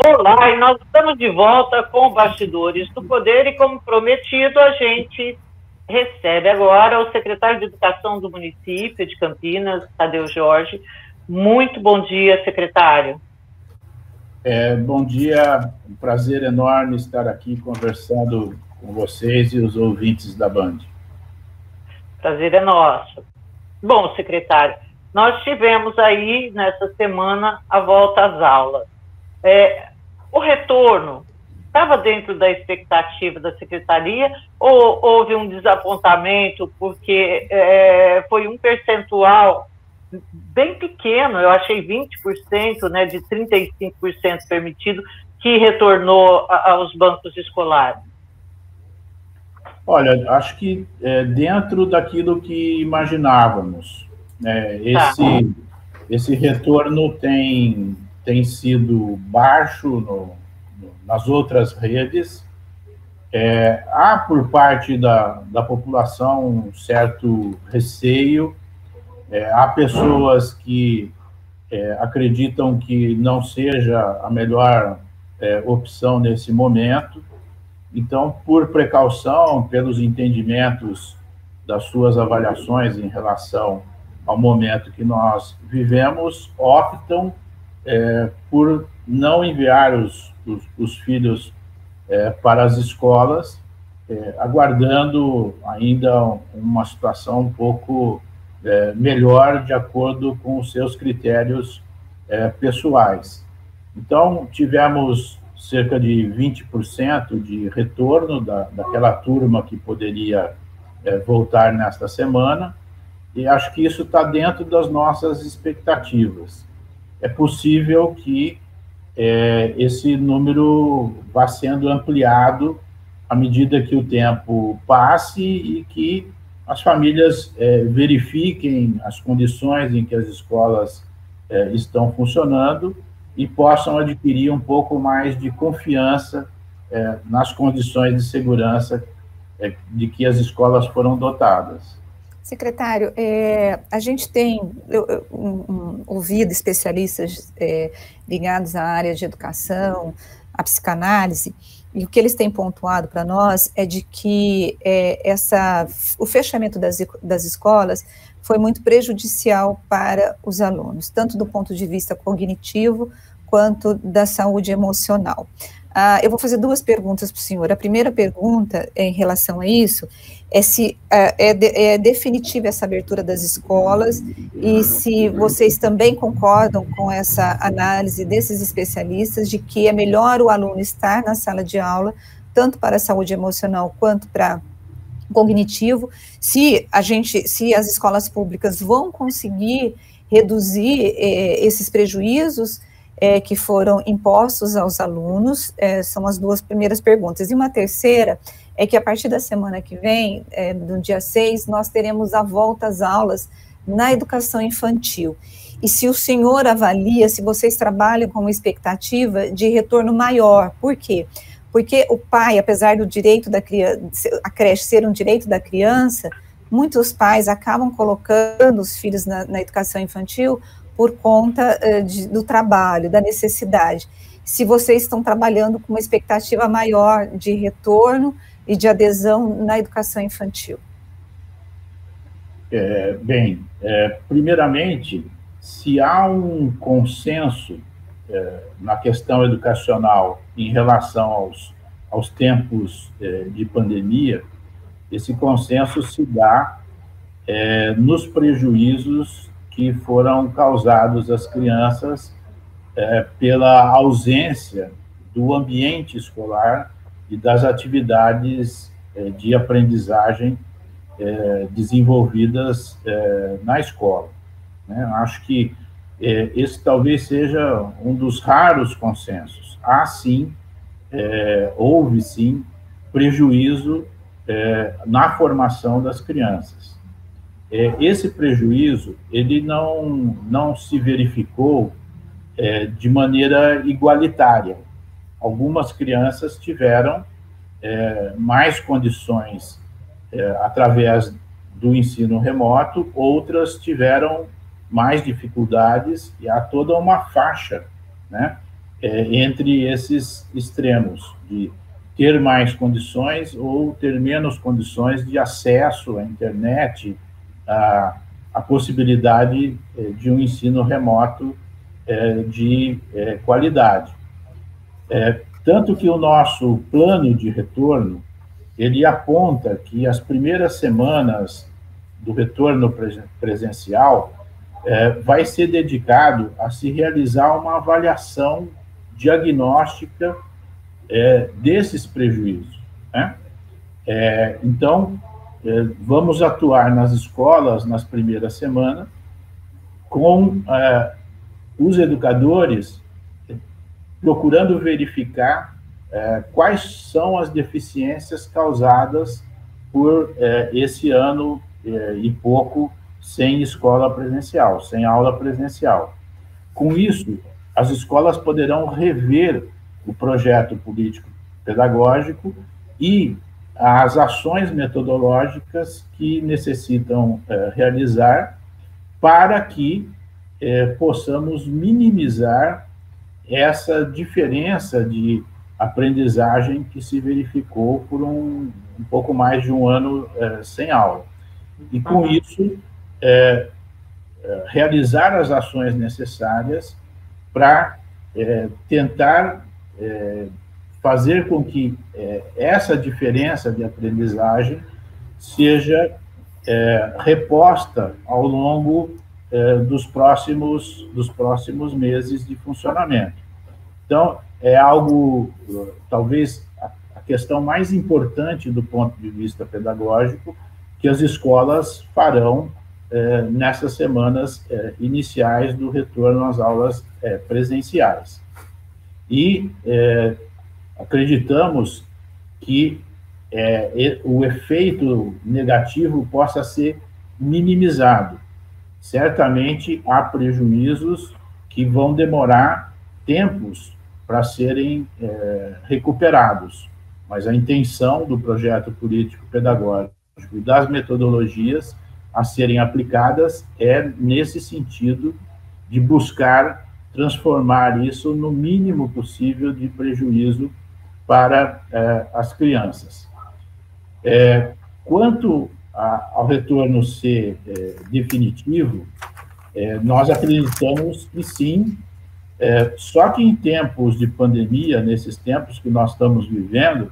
Olá, e nós estamos de volta com Bastidores do Poder e, como prometido, a gente recebe agora o secretário de Educação do município de Campinas, Tadeu Jorge. Muito bom dia, secretário. Bom dia, um prazer enorme estar aqui conversando com vocês e os ouvintes da Band. Prazer é nosso. Bom, secretário, nós tivemos aí, nessa semana, a volta às aulas. O retorno estava dentro da expectativa da secretaria ou houve um desapontamento porque foi um percentual bem pequeno, eu achei 20%, né, de 35% permitido, que retornou aos bancos escolares? Olha, acho que dentro daquilo que imaginávamos, né, esse retorno tem sido baixo nas outras redes. Há por parte da população um certo receio. Há pessoas que acreditam que não seja a melhor opção nesse momento. Então, por precaução, pelos entendimentos das suas avaliações em relação ao momento que nós vivemos, optam por não enviar os filhos para as escolas, aguardando ainda uma situação um pouco melhor de acordo com os seus critérios pessoais. Então, tivemos cerca de 20% de retorno daquela turma que poderia voltar nesta semana, e acho que isso está dentro das nossas expectativas. É possível que esse número vá sendo ampliado à medida que o tempo passe e que as famílias verifiquem as condições em que as escolas estão funcionando e possam adquirir um pouco mais de confiança nas condições de segurança de que as escolas foram dotadas. Secretário, a gente tem ouvido especialistas ligados à área de educação, à psicanálise, e o que eles têm pontuado para nós é de que o fechamento das escolas foi muito prejudicial para os alunos, tanto do ponto de vista cognitivo quanto da saúde emocional. Eu vou fazer duas perguntas para o senhor. A primeira pergunta em relação a isso é se é definitiva essa abertura das escolas e se vocês também concordam com essa análise desses especialistas de que é melhor o aluno estar na sala de aula, tanto para a saúde emocional quanto para cognitivo, se as escolas públicas vão conseguir reduzir esses prejuízos que foram impostos aos alunos. São as duas primeiras perguntas. E uma terceira é que a partir da semana que vem, no dia 6, nós teremos a volta às aulas na educação infantil. E se o senhor avalia, se vocês trabalham com uma expectativa de retorno maior. Por quê? Porque o pai, apesar do direito da criança, a creche ser um direito da criança, muitos pais acabam colocando os filhos na educação infantil por conta do trabalho, da necessidade. Se vocês estão trabalhando com uma expectativa maior de retorno e de adesão na educação infantil. Primeiramente, se há um consenso na questão educacional em relação aos tempos de pandemia, esse consenso se dá nos prejuízos que foram causados às crianças pela ausência do ambiente escolar e das atividades de aprendizagem desenvolvidas na escola. Acho que esse talvez seja um dos raros consensos. Houve sim prejuízo na formação das crianças. Esse prejuízo, ele não se verificou de maneira igualitária. Algumas crianças tiveram mais condições através do ensino remoto, outras tiveram mais dificuldades, e há toda uma faixa, né, entre esses extremos, de ter mais condições ou ter menos condições de acesso à internet, a possibilidade de um ensino remoto de qualidade. Tanto que o nosso plano de retorno, ele aponta que as primeiras semanas do retorno presencial vai ser dedicado a se realizar uma avaliação diagnóstica desses prejuízos, né? Então, vamos atuar nas escolas nas primeiras semanas com os educadores procurando verificar quais são as deficiências causadas por esse ano e pouco sem escola presencial, sem aula presencial. Com isso, as escolas poderão rever o projeto político-pedagógico e as ações metodológicas que necessitam realizar para que possamos minimizar essa diferença de aprendizagem que se verificou por um pouco mais de um ano sem aula. E, com isso, realizar as ações necessárias para tentar fazer com que essa diferença de aprendizagem seja reposta ao longo dos próximos meses de funcionamento. Então, é algo, talvez, a questão mais importante do ponto de vista pedagógico que as escolas farão nessas semanas iniciais do retorno às aulas presenciais. E acreditamos que o efeito negativo possa ser minimizado. Certamente há prejuízos que vão demorar tempos para serem recuperados, mas a intenção do projeto político-pedagógico e das metodologias a serem aplicadas nesse sentido de buscar transformar isso no mínimo possível de prejuízo para as crianças. Quanto ao retorno ser definitivo, nós acreditamos que sim, só que em tempos de pandemia, nesses tempos que nós estamos vivendo,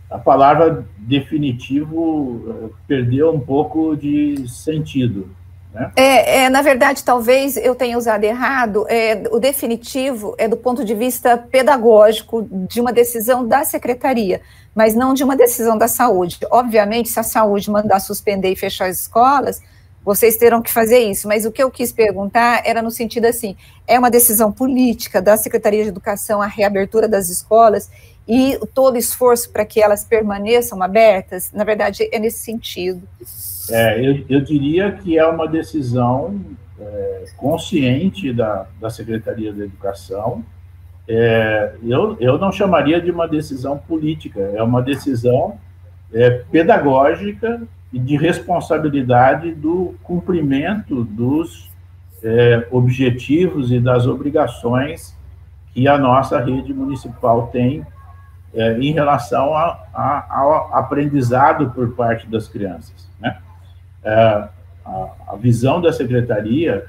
a palavra definitivo perdeu um pouco de sentido, né? Na verdade, talvez eu tenha usado errado, o definitivo é do ponto de vista pedagógico de uma decisão da secretaria, mas não de uma decisão da saúde. Obviamente, se a saúde mandar suspender e fechar as escolas, vocês terão que fazer isso, mas o que eu quis perguntar era no sentido assim, é uma decisão política da Secretaria de Educação a reabertura das escolas e todo esforço para que elas permaneçam abertas? Na verdade, é nesse sentido. Eu diria que é uma decisão consciente da Secretaria da Educação. Eu não chamaria de uma decisão política, é uma decisão pedagógica e de responsabilidade do cumprimento dos objetivos e das obrigações que a nossa rede municipal tem em relação ao aprendizado por parte das crianças, né? A visão da secretaria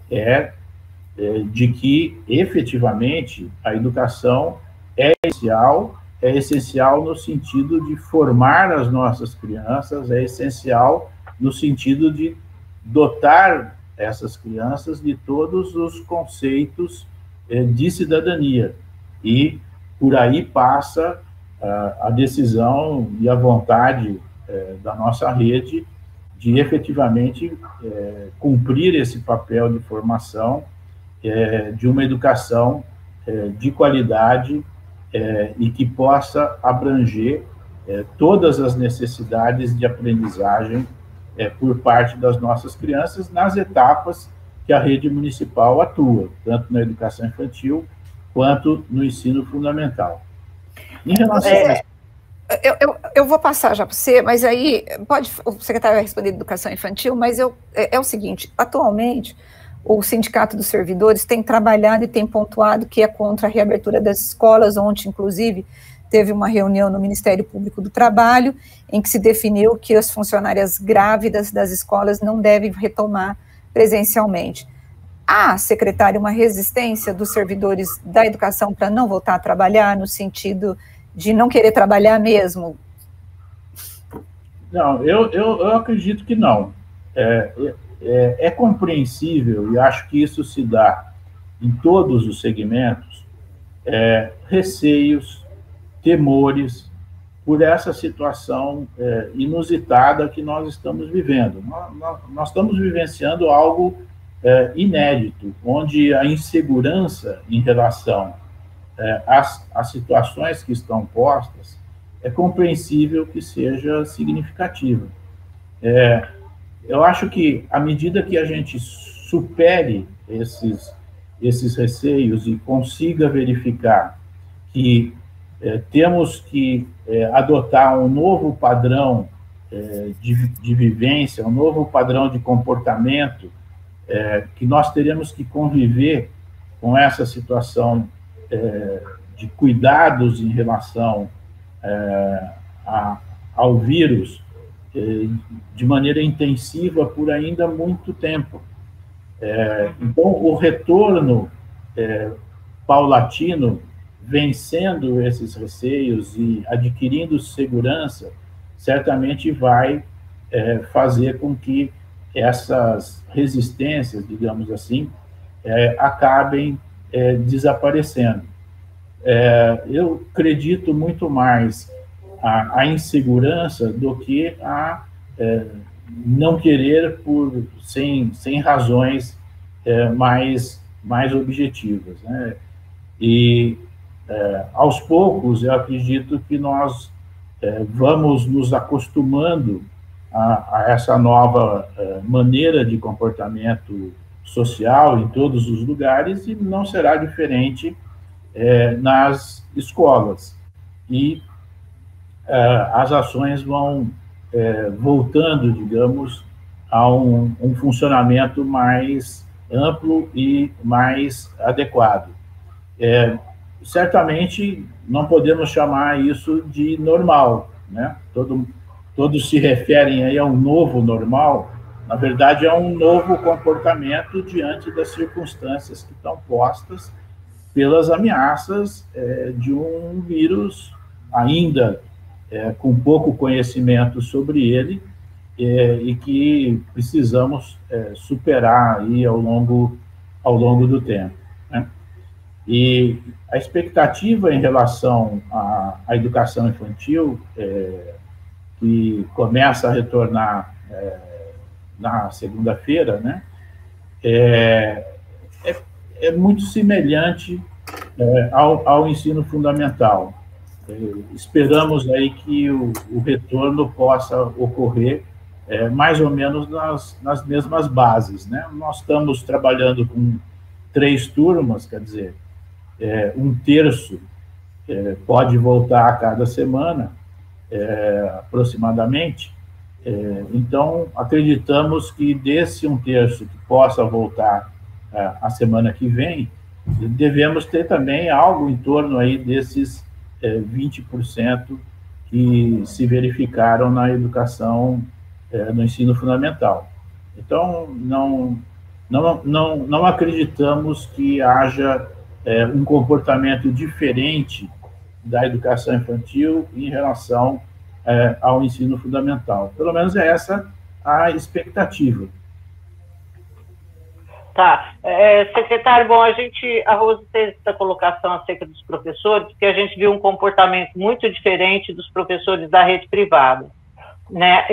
é de que, efetivamente, a educação é essencial no sentido de formar as nossas crianças, é essencial no sentido de dotar essas crianças de todos os conceitos de cidadania. E por aí passa a decisão e a vontade da nossa rede de efetivamente cumprir esse papel de formação de uma educação de qualidade e que possa abranger todas as necessidades de aprendizagem por parte das nossas crianças nas etapas que a rede municipal atua, tanto na educação infantil quanto no ensino fundamental. Em relação eu vou passar já para você, mas aí o secretário vai responder de educação infantil, mas é o seguinte, atualmente o Sindicato dos Servidores tem trabalhado e tem pontuado que é contra a reabertura das escolas. Ontem, inclusive, teve uma reunião no Ministério Público do Trabalho, em que se definiu que as funcionárias grávidas das escolas não devem retomar presencialmente. Há, secretário, uma resistência dos servidores da educação para não voltar a trabalhar, no sentido de não querer trabalhar mesmo? Não, eu acredito que não. É compreensível, e acho que isso se dá em todos os segmentos, receios, temores por essa situação inusitada que nós estamos vivendo. Nós estamos vivenciando algo inédito, onde a insegurança em relação às situações que estão postas é compreensível que seja significativa. Eu acho que, à medida que a gente supere esses receios e consiga verificar que temos que adotar um novo padrão de vivência, um novo padrão de comportamento, que nós teremos que conviver com essa situação de cuidados em relação ao vírus de maneira intensiva por ainda muito tempo. Então, o retorno paulatino, vencendo esses receios e adquirindo segurança, certamente vai fazer com que essas resistências, digamos assim, acabem desaparecendo. Eu acredito muito mais a insegurança do que a não querer sem razões mais objetivas, né? E aos poucos eu acredito que nós vamos nos acostumando a essa nova maneira de comportamento social em todos os lugares, e não será diferente nas escolas. E as ações vão voltando, digamos, a um funcionamento mais amplo e mais adequado. Certamente não podemos chamar isso de normal, né? Todos se referem aí a um novo normal. Na verdade, é um novo comportamento diante das circunstâncias que estão postas pelas ameaças de um vírus ainda com pouco conhecimento sobre ele e que precisamos superar aí ao longo do tempo, né? E a expectativa em relação à educação infantil, que começa a retornar na segunda-feira, né, é muito semelhante ao ensino fundamental. Esperamos aí que o retorno possa ocorrer mais ou menos nas mesmas bases, né? Nós estamos trabalhando com 3 turmas, quer dizer, um terço pode voltar a cada semana, aproximadamente. Então, acreditamos que desse um terço que possa voltar a semana que vem, devemos ter também algo em torno aí desses 20% que se verificaram na educação, no ensino fundamental. Então, não acreditamos que haja um comportamento diferente da educação infantil em relação ao ensino fundamental. Pelo menos é essa a expectativa. Tá. Secretário, bom, a Rose fez essa colocação acerca dos professores, porque a gente viu um comportamento muito diferente dos professores da rede privada, né?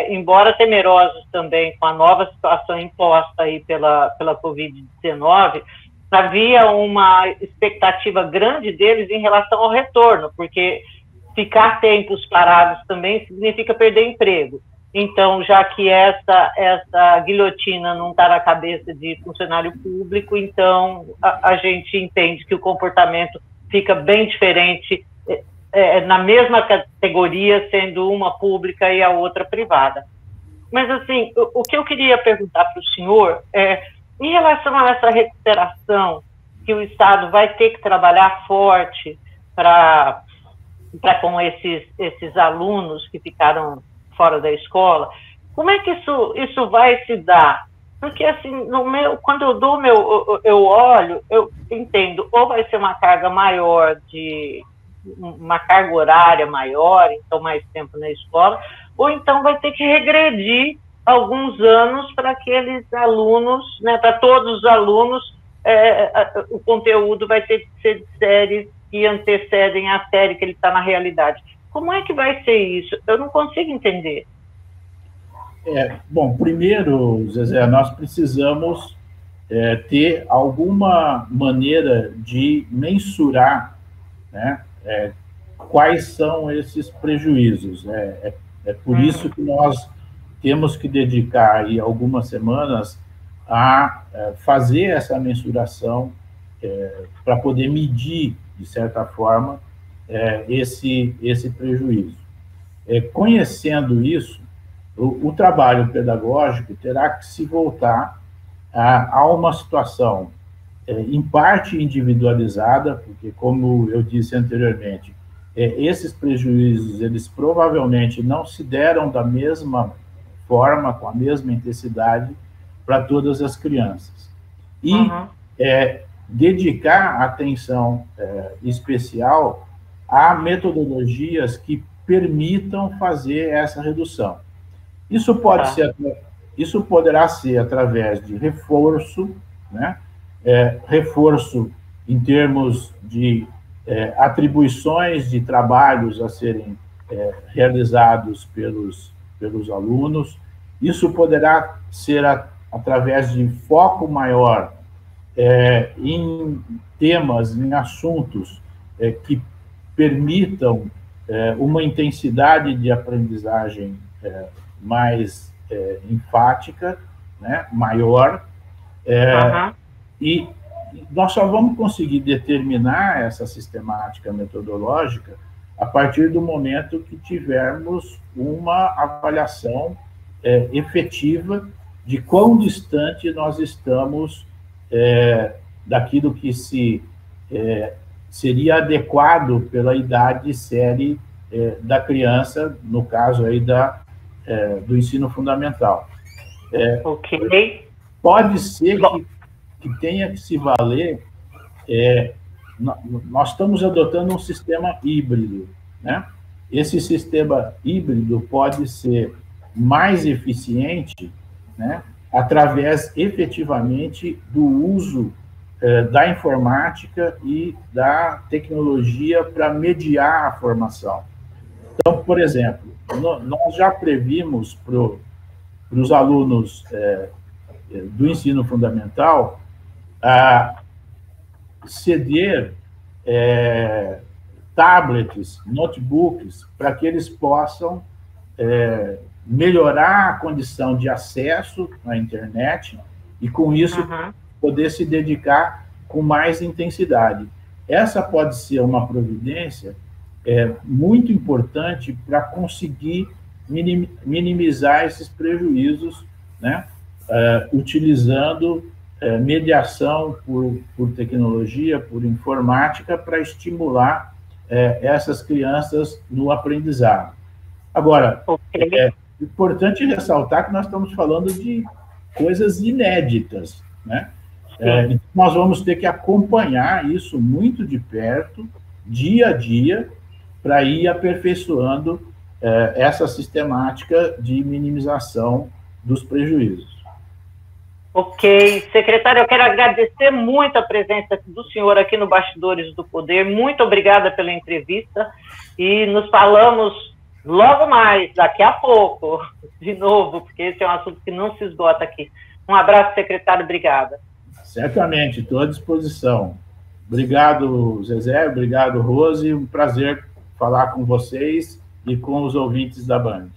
Embora temerosos também com a nova situação imposta aí pela Covid-19, havia uma expectativa grande deles em relação ao retorno, porque ficar tempos parados também significa perder emprego. Então, já que essa guilhotina não está na cabeça de funcionário público, então a gente entende que o comportamento fica bem diferente, na mesma categoria, sendo uma pública e a outra privada. Mas, assim, o que eu queria perguntar para o senhor Em relação a essa recuperação, que o Estado vai ter que trabalhar forte para com esses alunos que ficaram fora da escola, como é que isso vai se dar? Porque, assim, quando eu olho, eu entendo, ou vai ser uma carga maior, uma carga horária maior, então mais tempo na escola, ou então vai ter que regredir alguns anos para aqueles alunos, né, para todos os alunos, o conteúdo vai ter que ser de séries que antecedem a série que ele está na realidade. Como é que vai ser isso? Eu não consigo entender. Bom, primeiro, Zezé, nós precisamos ter alguma maneira de mensurar, né, quais são esses prejuízos. É por isso que nós temos que dedicar aí algumas semanas a fazer essa mensuração para poder medir, de certa forma, esse prejuízo. Conhecendo isso, o trabalho pedagógico terá que se voltar a uma situação, em parte individualizada, porque, como eu disse anteriormente, esses prejuízos, eles provavelmente não se deram da mesma forma, com a mesma intensidade, para todas as crianças. E dedicar atenção especial a metodologias que permitam fazer essa redução. Isso poderá ser através de reforço, né? Reforço em termos de atribuições de trabalhos a serem realizados pelos alunos. Isso poderá ser através de foco maior em temas, em assuntos que permitam uma intensidade de aprendizagem mais enfática, né, maior, e nós só vamos conseguir determinar essa sistemática metodológica a partir do momento que tivermos uma avaliação efetiva de quão distante nós estamos daquilo que seria adequado pela idade e série da criança, no caso aí do ensino fundamental. Ok. Pode ser que tenha que se valer, nós estamos adotando um sistema híbrido, né? Esse sistema híbrido pode ser mais eficiente, né, através, efetivamente, do uso da informática e da tecnologia para mediar a formação. Então, por exemplo, nós já previmos para os alunos do ensino fundamental ceder tablets, notebooks, para que eles possam melhorar a condição de acesso à internet e, com isso, poder se dedicar com mais intensidade. Essa pode ser uma providência muito importante para conseguir minimizar esses prejuízos, né, utilizando mediação por tecnologia, por informática, para estimular essas crianças no aprendizado. Agora, é importante ressaltar que nós estamos falando de coisas inéditas, né? Então nós vamos ter que acompanhar isso muito de perto, dia a dia, para ir aperfeiçoando essa sistemática de minimização dos prejuízos. Ok. Secretário, eu quero agradecer muito a presença do senhor aqui no Bastidores do Poder. Muito obrigada pela entrevista e nos falamos logo mais, daqui a pouco, de novo, porque esse é um assunto que não se esgota aqui. Um abraço, secretário, obrigada. Certamente, estou à disposição. Obrigado, Zezé, obrigado, Rose, um prazer falar com vocês e com os ouvintes da Band.